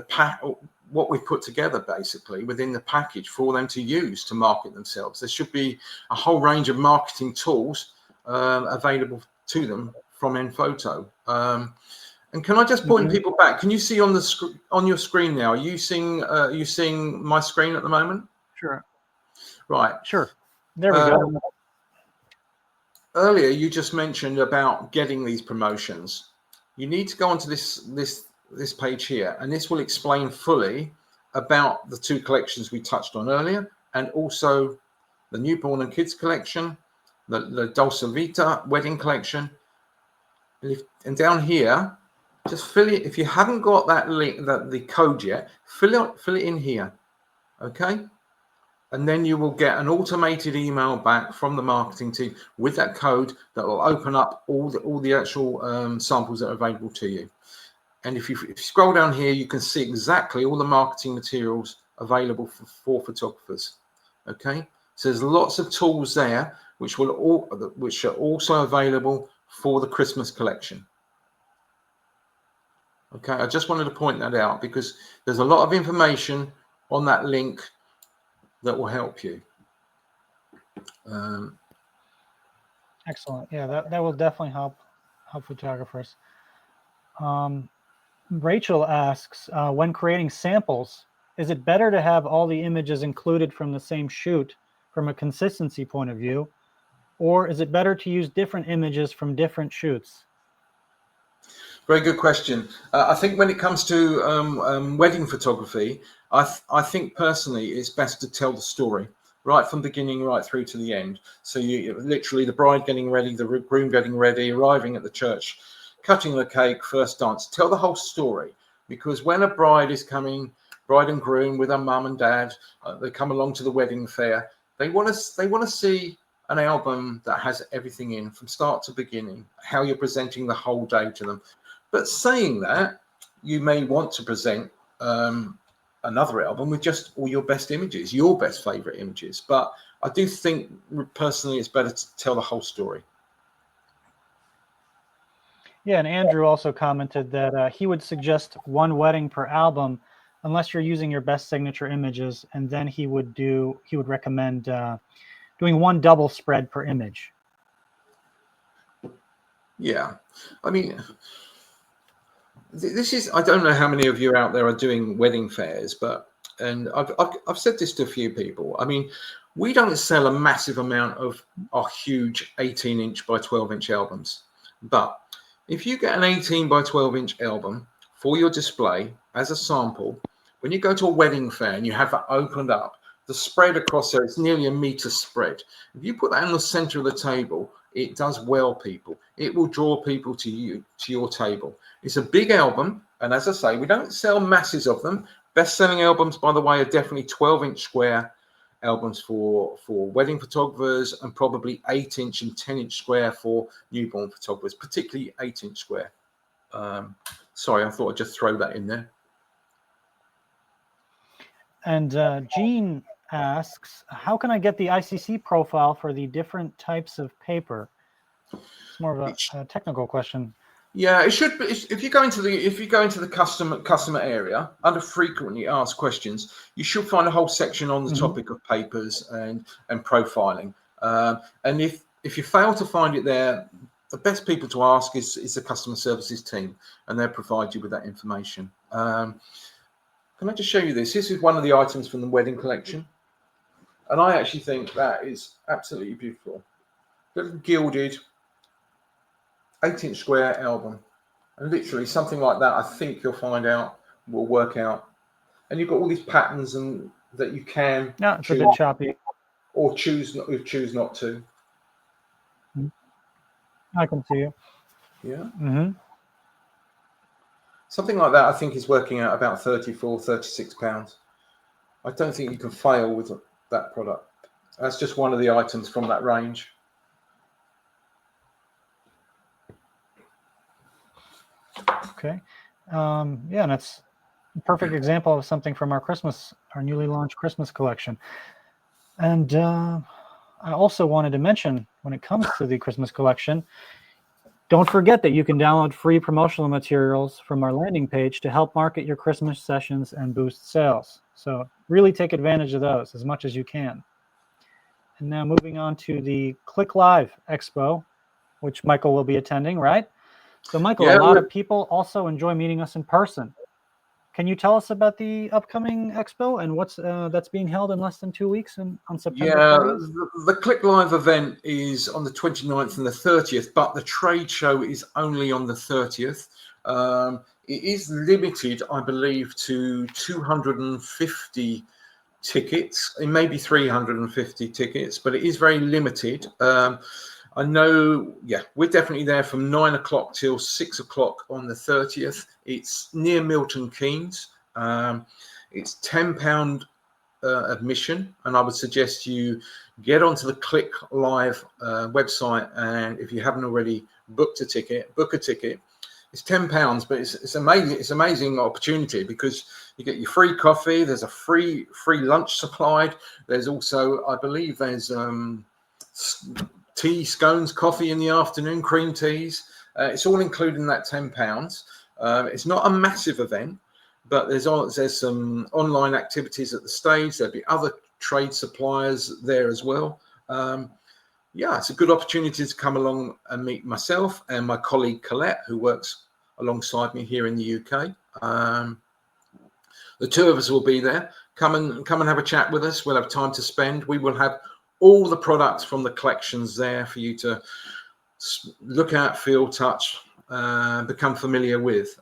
what we've put together basically within the package for them to use to market themselves. There should be a whole range of marketing tools available to them from nPhoto. And can I just point people back? Can you see on the on your screen now? Are you seeing my screen at the moment? Sure. Right. Sure. There we go. Earlier you just mentioned about getting these promotions. You need to go onto this page here, and this will explain fully about the 2 collections we touched on earlier, and also the newborn and kids collection, the Dolce Vita wedding collection. And down here, just fill it. If you haven't got that link, the code yet, fill it in here, okay? And then you will get an automated email back from the marketing team with that code that will open up all the actual samples that are available to you. And if you scroll down here, you can see exactly all the marketing materials available for photographers. Okay, so there's lots of tools there which are also available for the Christmas collection. Okay, I just wanted to point that out because there's a lot of information on that link that will help you. Excellent. Yeah, that will definitely help photographers. Rachel asks, when creating samples, is it better to have all the images included from the same shoot from a consistency point of view, or is it better to use different images from different shoots? Very good question. I think when it comes to wedding photography, I think personally it's best to tell the story right from beginning right through to the end. So you literally the bride getting ready, the groom getting ready, arriving at the church, cutting the cake, first dance. Tell the whole story, because when a bride is coming, bride and groom with her mum and dad, they come along to the wedding fair. They want to see an album that has everything in from start to beginning, how you're presenting the whole day to them. But saying that, you may want to present another album with just all your best images, your best favorite images. But I do think personally it's better to tell the whole story. Yeah, and Andrew also commented that he would suggest 1 wedding per album, unless you're using your best signature images, and then he would recommend doing 1 double spread per image. Yeah, I mean, I don't know how many of you out there are doing wedding fairs, and I've said this to a few people. I mean, we don't sell a massive amount of our huge 18-inch by 12-inch albums, but if you get an 18 by 12-inch album for your display as a sample, when you go to a wedding fair and you have that opened up, the spread across there, it's nearly a meter spread. If you put that in the center of the table, it does well people. It will draw people to your table. It's a big album, and as I say, we don't sell masses of them. Best-selling albums, by the way, are definitely 12-inch square, albums for wedding photographers, and probably 8-inch and 10-inch square for newborn photographers, particularly 8-inch square. Sorry, I thought I'd just throw that in there. And Jean asks, how can I get the ICC profile for the different types of paper? It's more of a technical question. Yeah, it should be. If you go into the customer area under frequently asked questions, you should find a whole section on the topic of papers and profiling. And if you fail to find it there, the best people to ask is the customer services team, and they'll provide you with that information. Can I just show you this? This is one of the items from the wedding collection, and I actually think that is absolutely beautiful. Little gilded 8-inch square album, and literally something like that, I think you'll find out will work out. And you've got all these patterns and that you can it's a bit choppy, or choose not to. I can see you. Yeah. Something like that, I think, is working out about £36. I don't think you can fail with that product. That's just one of the items from that range. Okay. And it's a perfect example of something from our newly launched Christmas collection. And I also wanted to mention, when it comes to the Christmas collection, don't forget that you can download free promotional materials from our landing page to help market your Christmas sessions and boost sales. So really take advantage of those as much as you can. And now moving on to the Click Live Expo, which Michael will be attending, right? So Michael, a lot of people also enjoy meeting us in person. Can you tell us about the upcoming expo and what's that's being held in less than 2 weeks on September 30th? The Click Live event is on the 29th and the 30th, but the trade show is only on the 30th. It is limited, I believe, to 250 tickets. It may be 350 tickets, but it is very limited. I know, we're definitely there from 9 o'clock till 6 o'clock on the 30th. It's near Milton Keynes. It's £10 admission, and I would suggest you get onto the Click Live website, and if you haven't already book a ticket. It's £10, but it's amazing. It's an amazing opportunity because you get your free coffee. There's a free lunch supplied. There's also, I believe, there's tea, scones, coffee in the afternoon, cream teas. It's all included in that £10. It's not a massive event, but there's some online activities at the stage. There'll be other trade suppliers there as well. It's a good opportunity to come along and meet myself and my colleague Colette, who works alongside me here in the UK. The two of us will be there. Come and have a chat with us. We'll have time to spend. We will have all the products from the collections there for you to look at, feel, touch, become familiar with.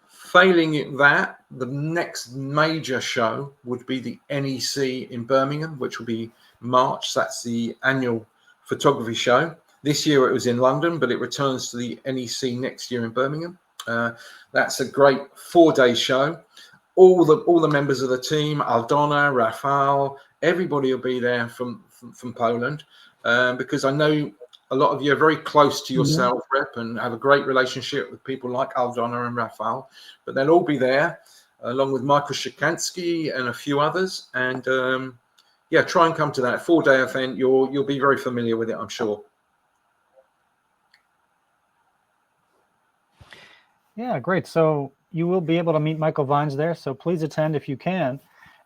Failing that, the next major show would be the NEC in Birmingham, which will be March. That's the annual photography show. This year it was in London, but it returns to the NEC next year in Birmingham. That's a great 4-day show. All the members of the team, Aldona, Rafał, everybody will be there from Poland, because I know a lot of you are very close to your sales rep and have a great relationship with people like Aldona and Rafał. But they'll all be there, along with Michael Szykanski and a few others. And try and come to that 4-day event. You'll be very familiar with it, I'm sure. Yeah, great. So you will be able to meet Michael Vines there. So please attend if you can.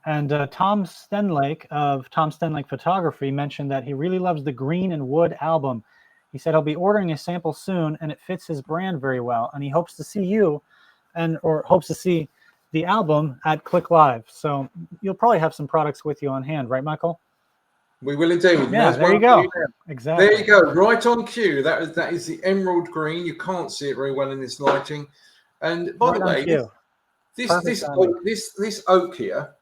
And Tom Stenlake of Tom Stenlake Photography mentioned that he really loves the Green and Wood album. He said he'll be ordering a sample soon, and it fits his brand very well. And he hopes to see you, or hopes to see the album at Click Live. So you'll probably have some products with you on hand, right, Michael? We will indeed. Yeah, there you go. Exactly. There you go. Right on cue. That is the emerald green. You can't see it very well in this lighting. And by the way, this oak here,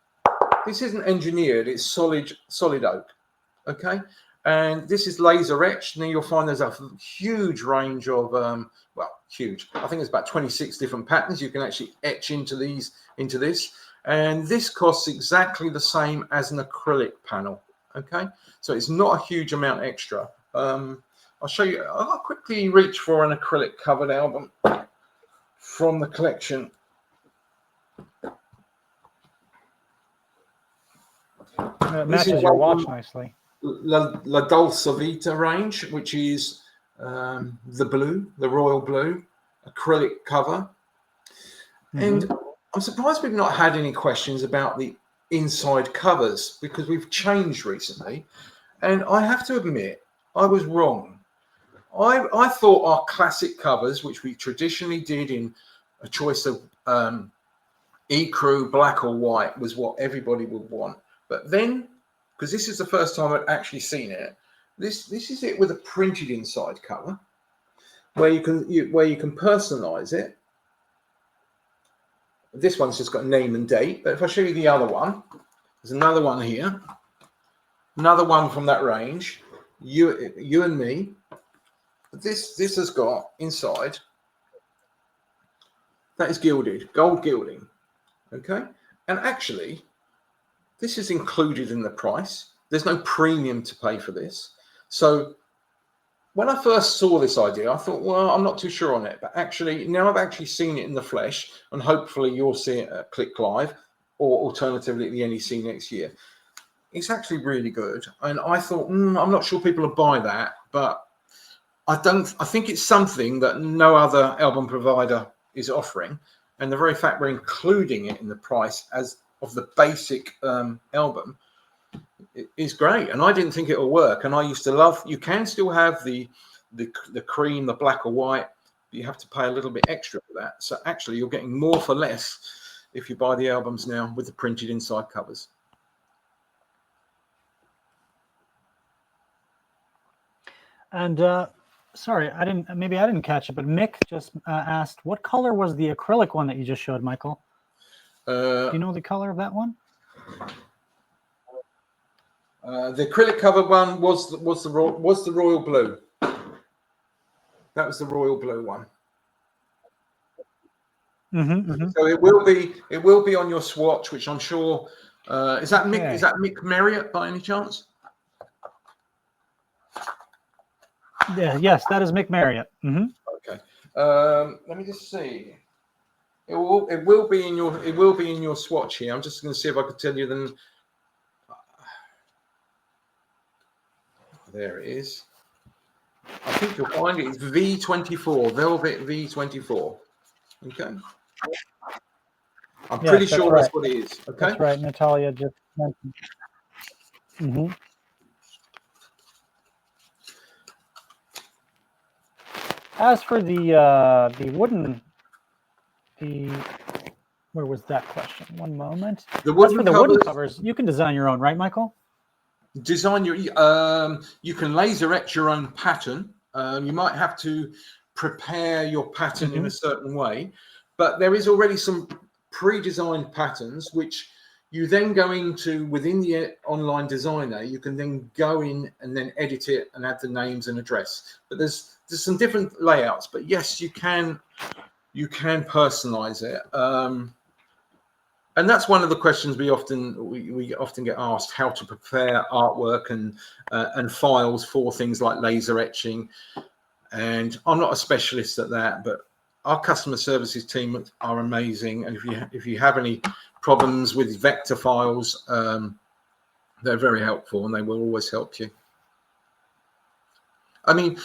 this isn't engineered. It's solid oak. Okay. And this is laser etched. And you'll find there's a huge range of, huge. I think there's about 26 different patterns you can actually etch into this. And this costs exactly the same as an acrylic panel. Okay, so it's not a huge amount extra. I'll show you. I'll quickly reach for an acrylic covered album from the collection. It matches your watch nicely. La Dolce Vita range, which is the royal blue acrylic cover. And I'm surprised we've not had any questions about the inside covers, because we've changed recently. And I have to admit, I was wrong. I thought our classic covers, which we traditionally did in a choice of ecru, black or white, was what everybody would want. But then, because this is the first time I'd actually seen it, this is it with a printed inside cover, where you can personalize it. This one's just got name and date, but if I show you the other one, there's another one here, another one from that range, you and me. This has got inside, that is gilded, gold gilding. Okay, and actually this is included in the price. There's no premium to pay for this. So when I first saw this idea, I thought, well, I'm not too sure on it. But actually, now I've actually seen it in the flesh, and hopefully you'll see it at Click Live, or alternatively at the NEC next year. It's actually really good. And I thought, I'm not sure people will buy that, but I think it's something that no other album provider is offering. And the very fact we're including it in the price as of the basic album is great. And I didn't think it will work. And I used to love, you can still have the cream, the black or white, but you have to pay a little bit extra for that. So actually you're getting more for less if you buy the albums now with the printed inside covers. And sorry, maybe I didn't catch it, but Mick just asked, what color was the acrylic one that you just showed, Michael? Do you know the color of that one? The acrylic cover one was the royal blue. That was the royal blue one. So it will be on your swatch, which I'm sure is that Mick, is that Mick Marriott by any chance? Yeah, yes, that is Mick Marriott. Okay. Let me just see. It will be in your swatch here. I'm just going to see if I could tell you the. There it is. I think you'll find it's V24, Velvet V24. Okay. I'm pretty sure that's what it is. Okay. That's right. Natalia just mentioned. As for the wooden, where was that question? One moment. As for the wooden covers, you can design your own, right, Michael? Design your. You can laser etch your own pattern. You might have to prepare your pattern in a certain way, but there is already some pre-designed patterns which you then go into within the online designer. You can then go in and then edit it and add the names and address. But there's some different layouts. But yes, you can personalize it. And that's one of the questions we often get asked: how to prepare artwork and files for things like laser etching. And I'm not a specialist at that, but our customer services team are amazing. And if you have any problems with vector files, they're very helpful, and they will always help you. I mean,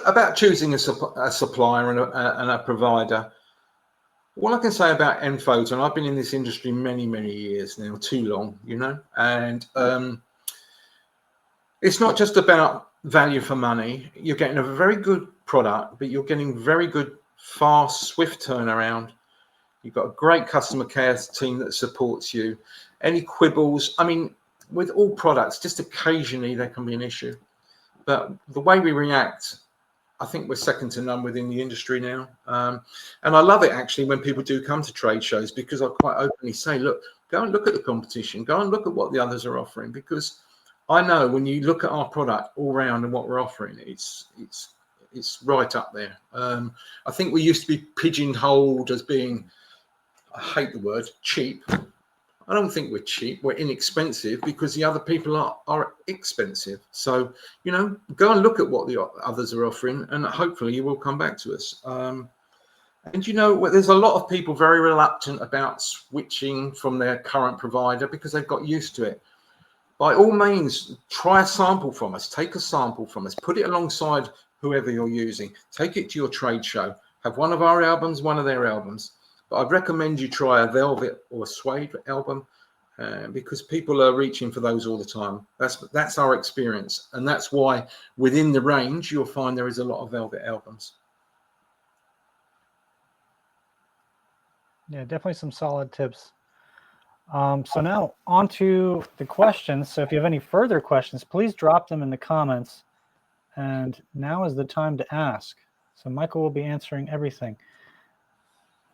about choosing a supplier and a provider. All I can say about nPhoto, and I've been in this industry many years now, too long, and it's not just about value for money. You're getting a very good product, but you're getting very good, fast, swift turnaround. You've got a great customer care team that supports you. Any quibbles, I mean, with all products, just occasionally there can be an issue, but the way we react, I think we're second to none within the industry now. And I love it actually when people do come to trade shows, because I quite openly say, look, go and look at the competition, go and look at what the others are offering, because I know when you look at our product all round and what we're offering, it's right up there. I think we used to be pigeonholed as being I hate the word cheap. I don't think we're cheap. We're inexpensive because the other people are expensive. So, you know, go and look at what the others are offering, and hopefully you will come back to us. And, you know, there's a lot of people very reluctant about switching from their current provider because they've got used to it. By all means, try a sample from us. Take a sample from us. Put it alongside whoever you're using. Take it to your trade show. Have one of our albums, one of their albums. But I'd recommend you try a velvet or a suede album because people are reaching for those all the time. That's our experience. And that's why within the range, you'll find there is a lot of velvet albums. Yeah, definitely some solid tips. So now on to the questions. So if you have any further questions, please drop them in the comments. And now is the time to ask. So Michael will be answering everything.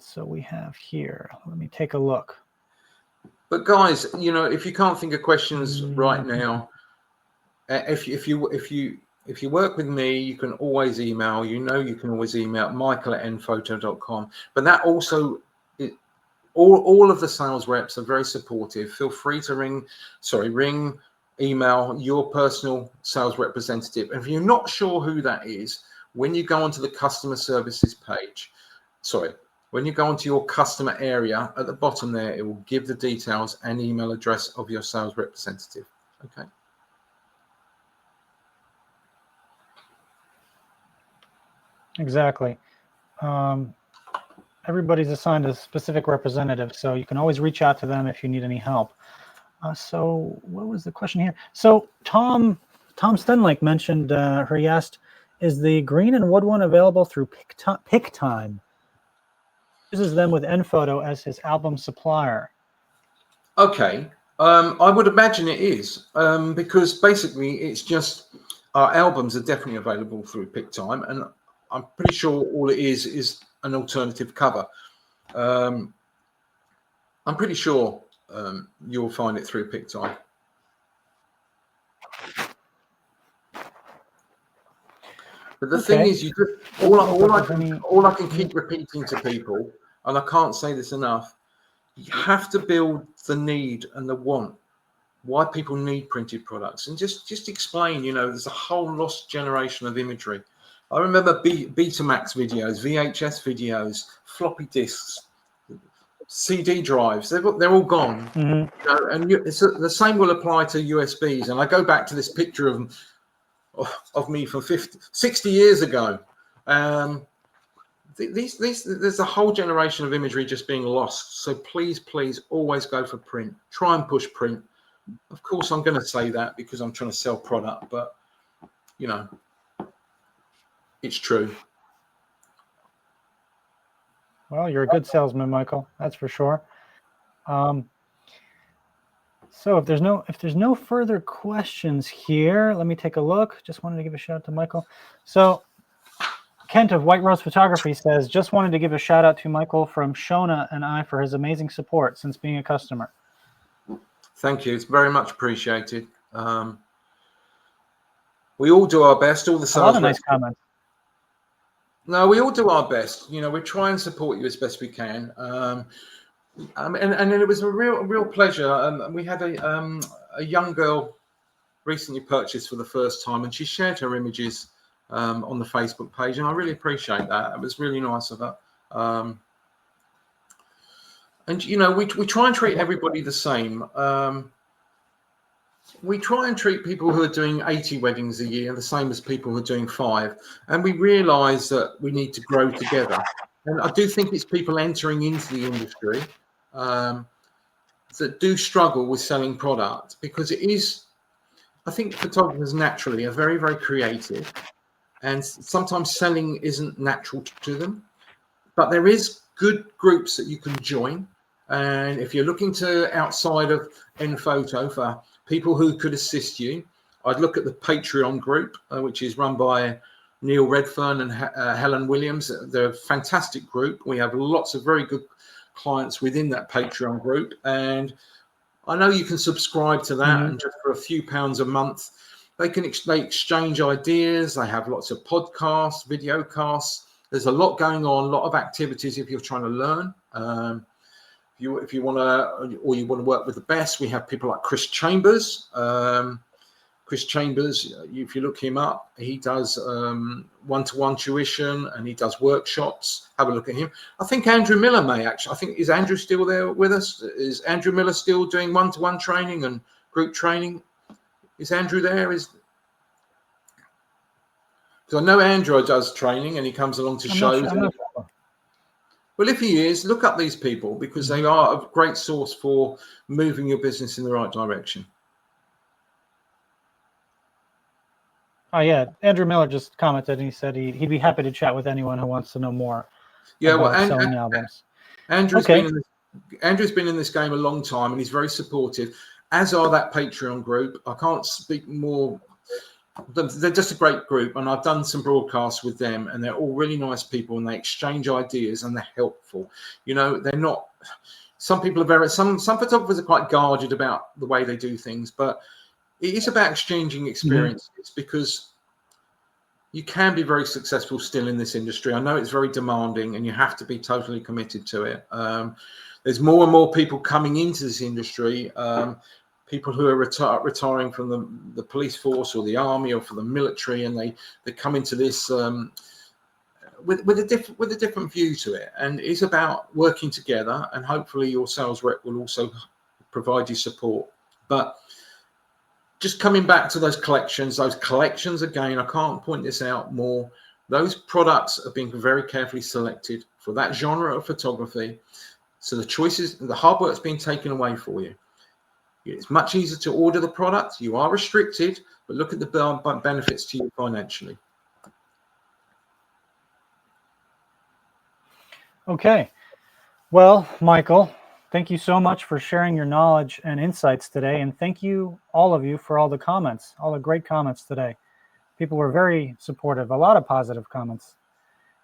So we have here, let me take a look. But guys, you know, if you can't think of questions right now, if you work with me, you can always email. You know, you can always email michael@nphoto.com. But that also, all of the sales reps are very supportive. Feel free to ring, email your personal sales representative. And if you're not sure who that is, when you go onto the customer services page, when you go onto your customer area at the bottom there, it will give the details and email address of your sales representative. Okay. Exactly. Everybody's assigned a specific representative, so you can always reach out to them if you need any help. So what was the question here? So Tom Stenlake mentioned, he asked, is the green and wood one available through PickTime? Uses them with nPhoto as his album supplier. Okay. I would imagine it is because basically it's just our albums are definitely available through PickTime, and I'm pretty sure all it is an alternative cover. I'm pretty sure you'll find it through PickTime. But the thing is, all I can keep repeating to people, and I can't say this enough, you have to build the need and the want, why people need printed products, and just explain, you know, there's a whole lost generation of imagery. I remember Betamax videos, VHS videos, floppy disks, CD drives, they're all gone. Mm-hmm. You know, and the same will apply to USBs. And I go back to this picture of me from 60 years ago. There's a whole generation of imagery just being lost. So please always go for print. Try and push print. Of course, I'm going to say that because I'm trying to sell product, but you know, it's true. Well, you're a good salesman, Michael. That's for sure. So if there's no further questions here, let me take a look. Just wanted to give a shout out to Michael. So Kent of White Rose Photography says, just wanted to give a shout out to Michael from Shona and I for his amazing support since being a customer. Thank you. It's very much appreciated. We all do our best. All the sales. A lot of nice comments. No, we all do our best. You know, we try and support you as best we can. And it was a real pleasure. We had a young girl recently purchased for the first time, and she shared her images on the Facebook page, and I really appreciate that. It was really nice of her. And you know, we try and treat everybody the same. We try and treat people who are doing 80 weddings a year the same as people who are doing 5, and we realise that we need to grow together. And I do think it's people entering into the industry that do struggle with selling product, because it is, I think photographers naturally are very, very creative, and sometimes selling isn't natural to them. But there is good groups that you can join. And if you're looking to outside of nPhoto for people who could assist you, I'd look at the Patreon group, which is run by Neil Redfern and Helen Williams. They're a fantastic group. We have lots of very good clients within that Patreon group. And I know you can subscribe to that, and just for a few pounds a month, they exchange ideas. They have lots of podcasts, video casts. There's a lot going on, a lot of activities if you're trying to learn. if you want to, or you want to work with the best, we have people like Chris Chambers. Chris Chambers, if you look him up, he does one-to-one tuition and he does workshops. Have a look at him. I think Andrew Miller may actually. I think, is Andrew still there with us? Is Andrew Miller still doing one-to-one training and group training? Is Andrew there? Because I know Andrew does training and he comes along to shows. I'm not sure. Well, if he is, look up these people because they are a great source for moving your business in the right direction. Oh yeah, Andrew Miller just commented and he said he'd be happy to chat with anyone who wants to know more. Yeah, about selling albums. Andrew's been in this game a long time and he's very supportive, as are that Patreon group. I can't speak more. They're just a great group, and I've done some broadcasts with them, and they're all really nice people, and they exchange ideas and they're helpful. You know, they're not. Some people are some photographers are quite guarded about the way they do things, but it is about exchanging experiences because you can be very successful still in this industry. I know it's very demanding and you have to be totally committed to it. There's more and more people coming into this industry, people who are retiring from the police force or the army or for the military, and they come into this with a different view to it. And it's about working together, and hopefully your sales rep will also provide you support. But just coming back to those collections again, I can't point this out more. Those products are being very carefully selected for that genre of photography. So the choices, the hard work's being taken away for you. It's much easier to order the product. You are restricted, but look at the benefits to you financially. Okay. Well, Michael, thank you so much for sharing your knowledge and insights today. And thank you, all of you, for all the comments, all the great comments today. People were very supportive, a lot of positive comments.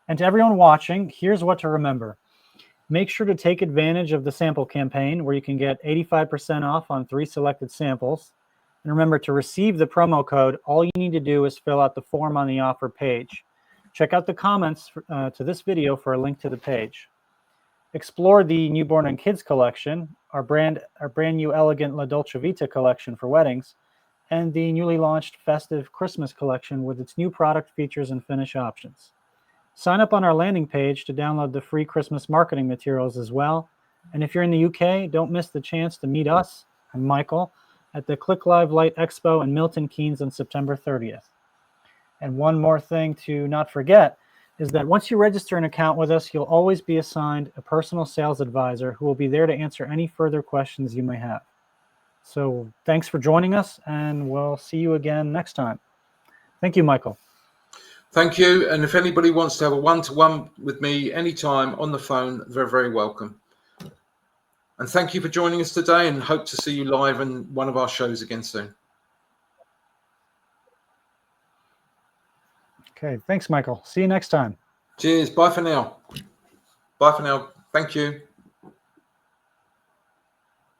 And to everyone watching, here's what to remember. Make sure to take advantage of the sample campaign where you can get 85% off on 3 selected samples. And remember, to receive the promo code, all you need to do is fill out the form on the offer page. Check out the comments to this video for a link to the page. Explore the Newborn and Kids collection, our brand new elegant La Dolce Vita collection for weddings, and the newly launched festive Christmas collection with its new product features and finish options. Sign up on our landing page to download the free Christmas marketing materials as well. And if you're in the UK, don't miss the chance to meet us, I'm Michael, at the Click Live Light Expo in Milton Keynes on September 30th. And one more thing to not forget is that once you register an account with us, you'll always be assigned a personal sales advisor who will be there to answer any further questions you may have. So thanks for joining us, and we'll see you again next time. Thank you, Michael. Thank you. And if anybody wants to have a one-to-one with me anytime on the phone, they're very welcome. And thank you for joining us today, and hope to see you live in one of our shows again soon. Okay, thanks, Michael. See you next time. Cheers. Bye for now. Bye for now. Thank you.